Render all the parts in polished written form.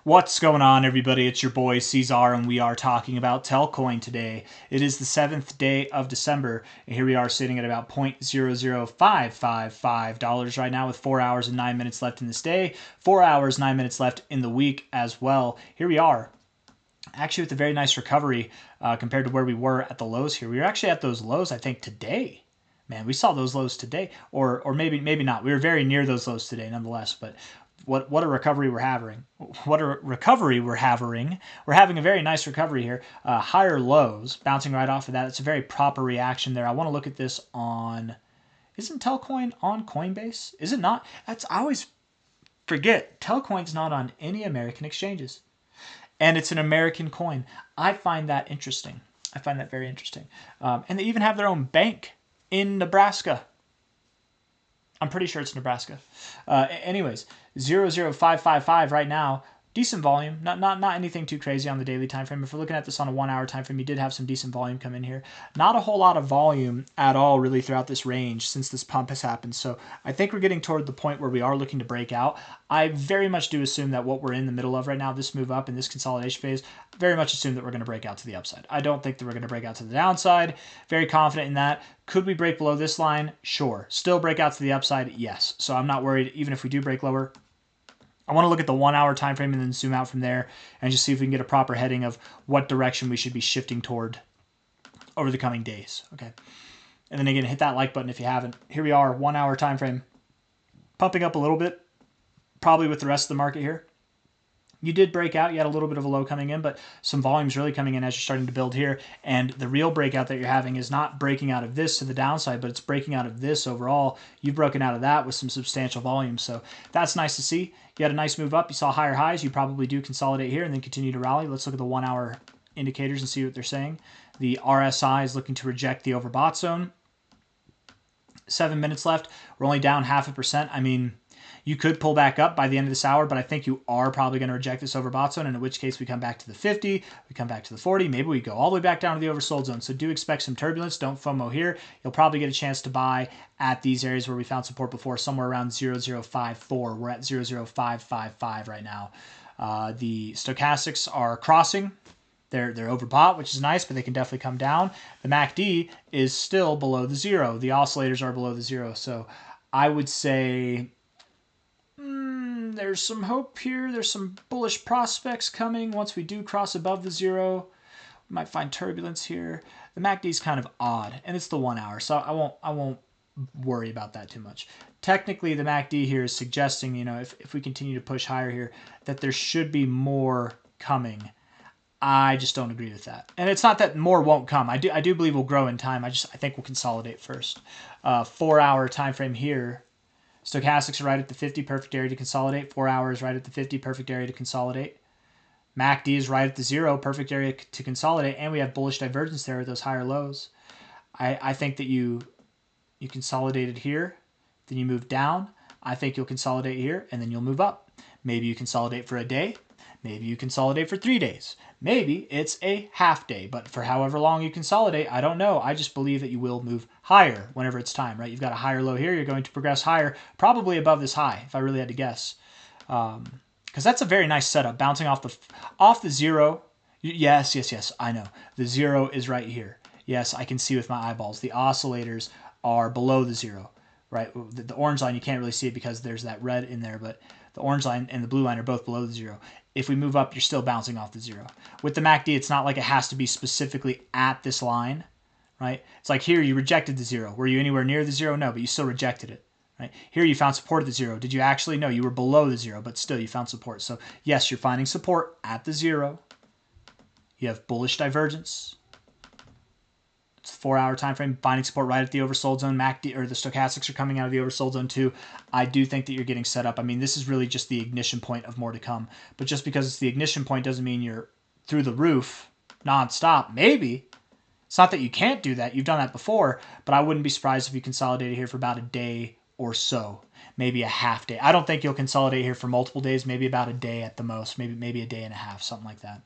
What's going on, everybody? It's your boy C-Zar, and we are talking about Telcoin today. It is the 7th day of December, and here we are sitting at about $0.00555 right now with 4 hours and 9 minutes left in this day, 4 hours, 9 minutes left in the week as well. Here we are, actually with a very nice recovery compared to where we were at the lows here. We were actually at those lows, I think, today. Man, we saw those lows today, or maybe not. We were very near those lows today, nonetheless, but what a recovery we're having. What a recovery we're having. We're having a very nice recovery here. Higher lows, bouncing right off of that. It's a very proper reaction there. I want to look at this on... Isn't Telcoin on Coinbase? Is it not? I always forget. Telcoin's not on any American exchanges. And it's an American coin. I find that interesting. I find that very interesting. And they even have their own bank in Nebraska. I'm pretty sure it's Nebraska. Anyways, 0.00555 right now. Decent volume. Not anything too crazy on the daily time frame. If we're looking at this on a 1 hour time frame, you did have some decent volume come in here. Not a whole lot of volume at all really throughout this range since this pump has happened. So I think we're getting toward the point where we are looking to break out. I very much do assume that what we're in the middle of right now, this move up in this consolidation phase, very much assume that we're going to break out to the upside. I don't think that we're going to break out to the downside. Very confident in that. Could we break below this line? Sure. Still break out to the upside? Yes. So I'm not worried even if we do break lower. I want to look at the 1 hour time frame and then zoom out from there and just see if we can get a proper heading of what direction we should be shifting toward over the coming days. Okay. And then again, hit that like button if you haven't. Here we are, 1 hour time frame, pumping up a little bit, probably with the rest of the market here. You did break out. You had a little bit of a low coming in, but some volume's really coming in as you're starting to build here. And the real breakout that you're having is not breaking out of this to the downside, but it's breaking out of this overall. You've broken out of that with some substantial volume. So that's nice to see. You had a nice move up. You saw higher highs. You probably do consolidate here and then continue to rally. Let's look at the 1 hour indicators and see what they're saying. The RSI is looking to reject the overbought zone. 7 minutes left. We're only down 0.5%. I mean, you could pull back up by the end of this hour, but I think you are probably going to reject this overbought zone, and in which case we come back to the 50, we come back to the 40, maybe we go all the way back down to the oversold zone. So do expect some turbulence. Don't FOMO here. You'll probably get a chance to buy at these areas where we found support before, somewhere around 0.054. We're at 0.0555 right now. The stochastics are crossing. They're overbought, which is nice, but they can definitely come down. The MACD is still below the zero. The oscillators are below the zero. So I would say... there's some hope here. There's some bullish prospects coming. Once we do cross above the zero, we might find turbulence here. The MACD is kind of odd, and it's the 1 hour, so I won't worry about that too much. Technically, the MACD here is suggesting, you know, if we continue to push higher here, that there should be more coming. I just don't agree with that. And it's not that more won't come. I do believe we'll grow in time. I think we'll consolidate first. 4 hour time frame here. Stochastics are right at the 50, perfect area to consolidate. 4 hours right at the 50, perfect area to consolidate. MACD is right at the 0, perfect area to consolidate. And we have bullish divergence there with those higher lows. I think that you consolidated here, then you move down. I think you'll consolidate here, and then you'll move up. Maybe you consolidate for a day. Maybe you consolidate for 3 days. Maybe it's a half day, but for however long you consolidate, I don't know. I just believe that you will move higher whenever it's time, right? You've got a higher low here. You're going to progress higher, probably above this high, if I really had to guess. Because that's a very nice setup, bouncing off the zero. Yes, I know. The zero is right here. Yes, I can see with my eyeballs. The oscillators are below the zero, right? The orange line, you can't really see it because there's that red in there, but the orange line and the blue line are both below the zero. If we move up, you're still bouncing off the zero. With the MACD, it's not like it has to be specifically at this line, right? It's like here, you rejected the zero. Were you anywhere near the zero? No, but you still rejected it, right? Here, you found support at the zero. Did you actually? No, you were below the zero, but still, you found support. So yes, you're finding support at the zero. You have bullish divergence. It's a 4 hour time frame, finding support right at the oversold zone. MACD or the stochastics are coming out of the oversold zone too. I do think that you're getting set up. I mean, this is really just the ignition point of more to come. But just because it's the ignition point doesn't mean you're through the roof nonstop. Maybe. It's not that you can't do that. You've done that before, but I wouldn't be surprised if you consolidated here for about a day or so. Maybe a half day. I don't think you'll consolidate here for multiple days. Maybe about a day at the most. Maybe a day and a half, something like that.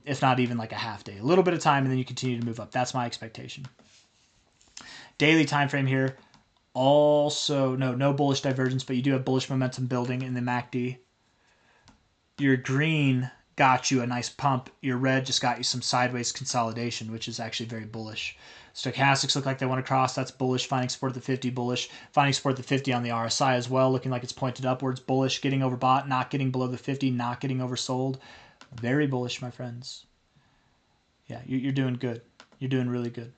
If not even like a half day. A little bit of time, and then you continue to move up. That's my expectation. Daily time frame here. Also, no bullish divergence, but you do have bullish momentum building in the MACD. Your green got you a nice pump. Your red just got you some sideways consolidation, which is actually very bullish. Stochastics look like they want to cross. That's bullish. Finding support at the 50, bullish. Finding support at the 50 on the RSI as well, looking like it's pointed upwards, bullish. Getting overbought, not getting below the 50, not getting oversold. Very bullish, my friends. Yeah, you're doing good. You're doing really good.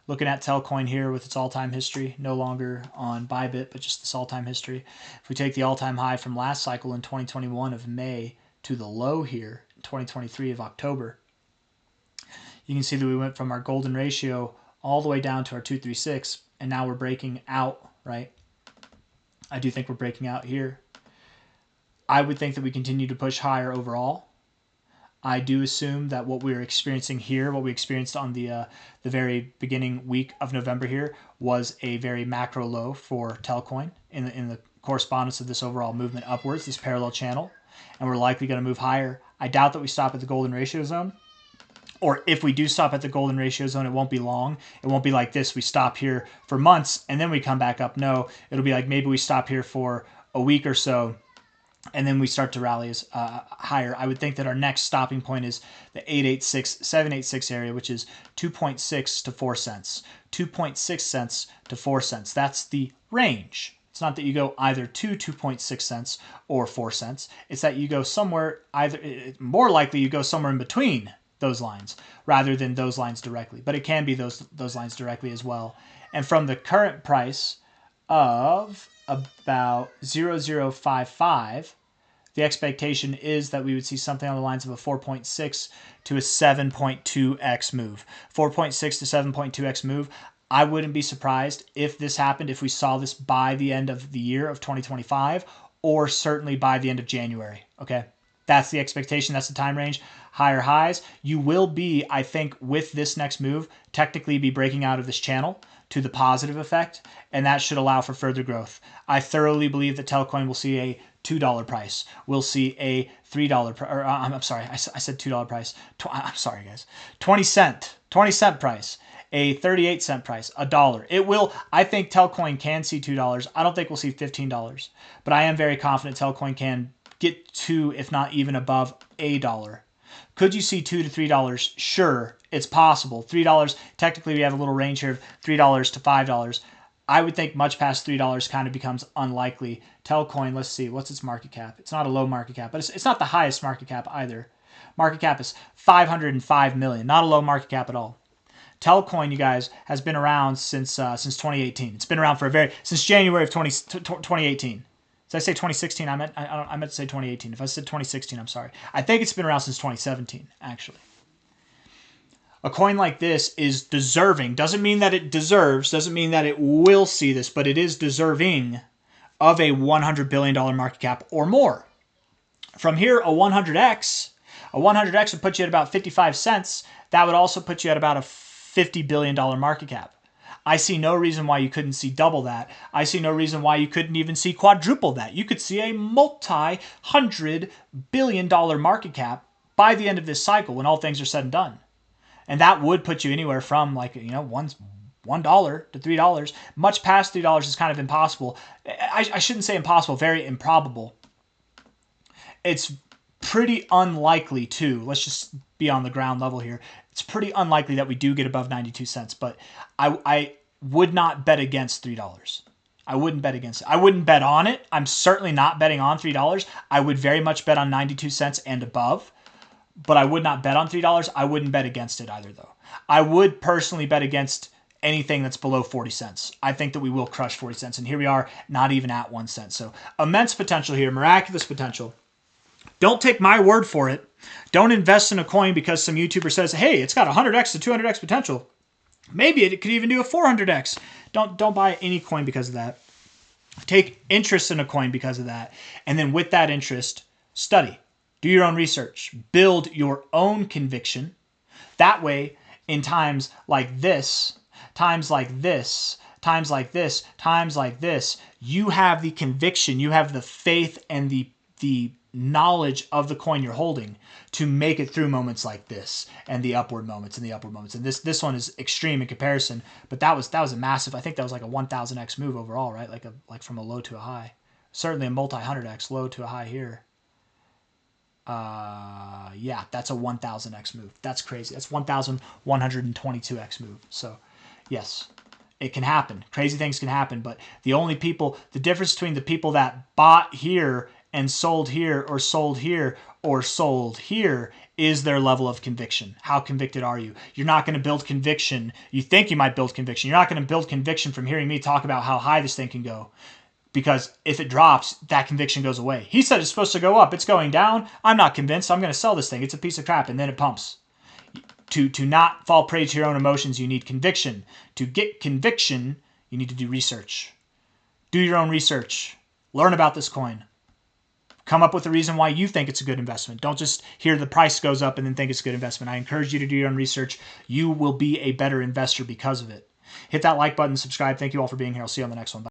Looking at Telcoin here with its all-time history, no longer on Bybit, but just this all-time history. If we take the all-time high from last cycle in 2021 of May to the low here in 2023 of October, you can see that we went from our golden ratio all the way down to our 236, and now we're breaking out, right? I do think we're breaking out here. I would think that we continue to push higher overall. I do assume that what we're experiencing here, what we experienced on the very beginning week of November here, was a very macro low for Telcoin in the correspondence of this overall movement upwards, this parallel channel, and we're likely going to move higher. I doubt that we stop at the golden ratio zone, or if we do stop at the golden ratio zone, it won't be long. It won't be like this. We stop here for months and then we come back up. No, it'll be like maybe we stop here for a week or so, and then we start to rally higher. I would think that our next stopping point is the 786 area, which is 2.6 to 4 cents. 2.6 cents to 4 cents. That's the range. It's not that you go either to 2.6 cents or 4 cents. It's that you go somewhere, more likely you go somewhere in between those lines rather than those lines directly. But it can be those lines directly as well. And from the current price of about 0.0055, the expectation is that we would see something on the lines of a 4.6 to a 7.2x move. 4.6 to 7.2x move. I wouldn't be surprised if this happened, if we saw this by the end of the year of 2025, or certainly by the end of January. Okay, that's the expectation. That's the time range. Higher highs. You will be, I think, with this next move, technically be breaking out of this channel to the positive effect, and that should allow for further growth. I thoroughly believe that Telcoin will see a $2 price. We'll see a $3 price, or I'm sorry, I said $2 price. I'm sorry, guys. 20 cent price, a 38-cent price, a dollar. It will, I think Telcoin can see $2. I don't think we'll see $15, but I am very confident Telcoin can get to, if not even above, a dollar. Could you see $2 to $3? Sure, it's possible. $3, technically we have a little range here of $3 to $5. I would think much past $3 kind of becomes unlikely. Telcoin, let's see, what's its market cap? It's not a low market cap, but it's not the highest market cap either. Market cap is $505 million, not a low market cap at all. Telcoin, you guys, has been around since 2018. It's been around for since January of 2018. Did I say 2016? I meant to say 2018. If I said 2016, I'm sorry. I think it's been around since 2017, actually. A coin like this is deserving. Doesn't mean that it deserves, doesn't mean that it will see this, but it is deserving of a $100 billion market cap or more. From here, a 100x would put you at about 55 cents. That would also put you at about a $50 billion market cap. I see no reason why you couldn't see double that. I see no reason why you couldn't even see quadruple that. You could see a multi-$100 billion market cap by the end of this cycle when all things are said and done. And that would put you anywhere from $1 to $3. Much past $3 is kind of impossible. I shouldn't say impossible, very improbable. It's pretty unlikely too. Let's just be on the ground level here. It's pretty unlikely that we do get above 92 cents, but I would not bet against $3. I wouldn't bet against it. I wouldn't bet on it. I'm certainly not betting on $3. I would very much bet on 92 cents and above, but I would not bet on $3. I wouldn't bet against it either, though. I would personally bet against anything that's below 40 cents. I think that we will crush 40 cents, and here we are, not even at 1 cent. So immense potential here, miraculous potential. Don't take my word for it. Don't invest in a coin because some YouTuber says, hey, it's got 100x to 200x potential. Maybe it could even do a 400x. Don't buy any coin because of that. Take interest in a coin because of that. And then with that interest, study. Do your own research. Build your own conviction. That way, in times like this, times like this, times like this, times like this, you have the conviction, you have the faith and the knowledge of the coin you're holding to make it through moments like this and the upward moments and the upward moments. And this one is extreme in comparison, but that was a massive, I think that was like a 1000x move overall, right? Like from a low to a high. Certainly a multi-100x low to a high here. Yeah, that's a 1000x move. That's crazy. That's 1122x move. So yes, it can happen. Crazy things can happen, but the difference between the people that bought here and sold here or sold here or sold here is their level of conviction. How convicted are you? You're not going to build conviction. You think you might build conviction. You're not going to build conviction from hearing me talk about how high this thing can go. Because if it drops, that conviction goes away. He said it's supposed to go up. It's going down. I'm not convinced. I'm going to sell this thing. It's a piece of crap. And then it pumps. To not fall prey to your own emotions, you need conviction. To get conviction, you need to do research. Do your own research. Learn about this coin. Come up with a reason why you think it's a good investment. Don't just hear the price goes up and then think it's a good investment. I encourage you to do your own research. You will be a better investor because of it. Hit that like button, subscribe. Thank you all for being here. I'll see you on the next one. Bye.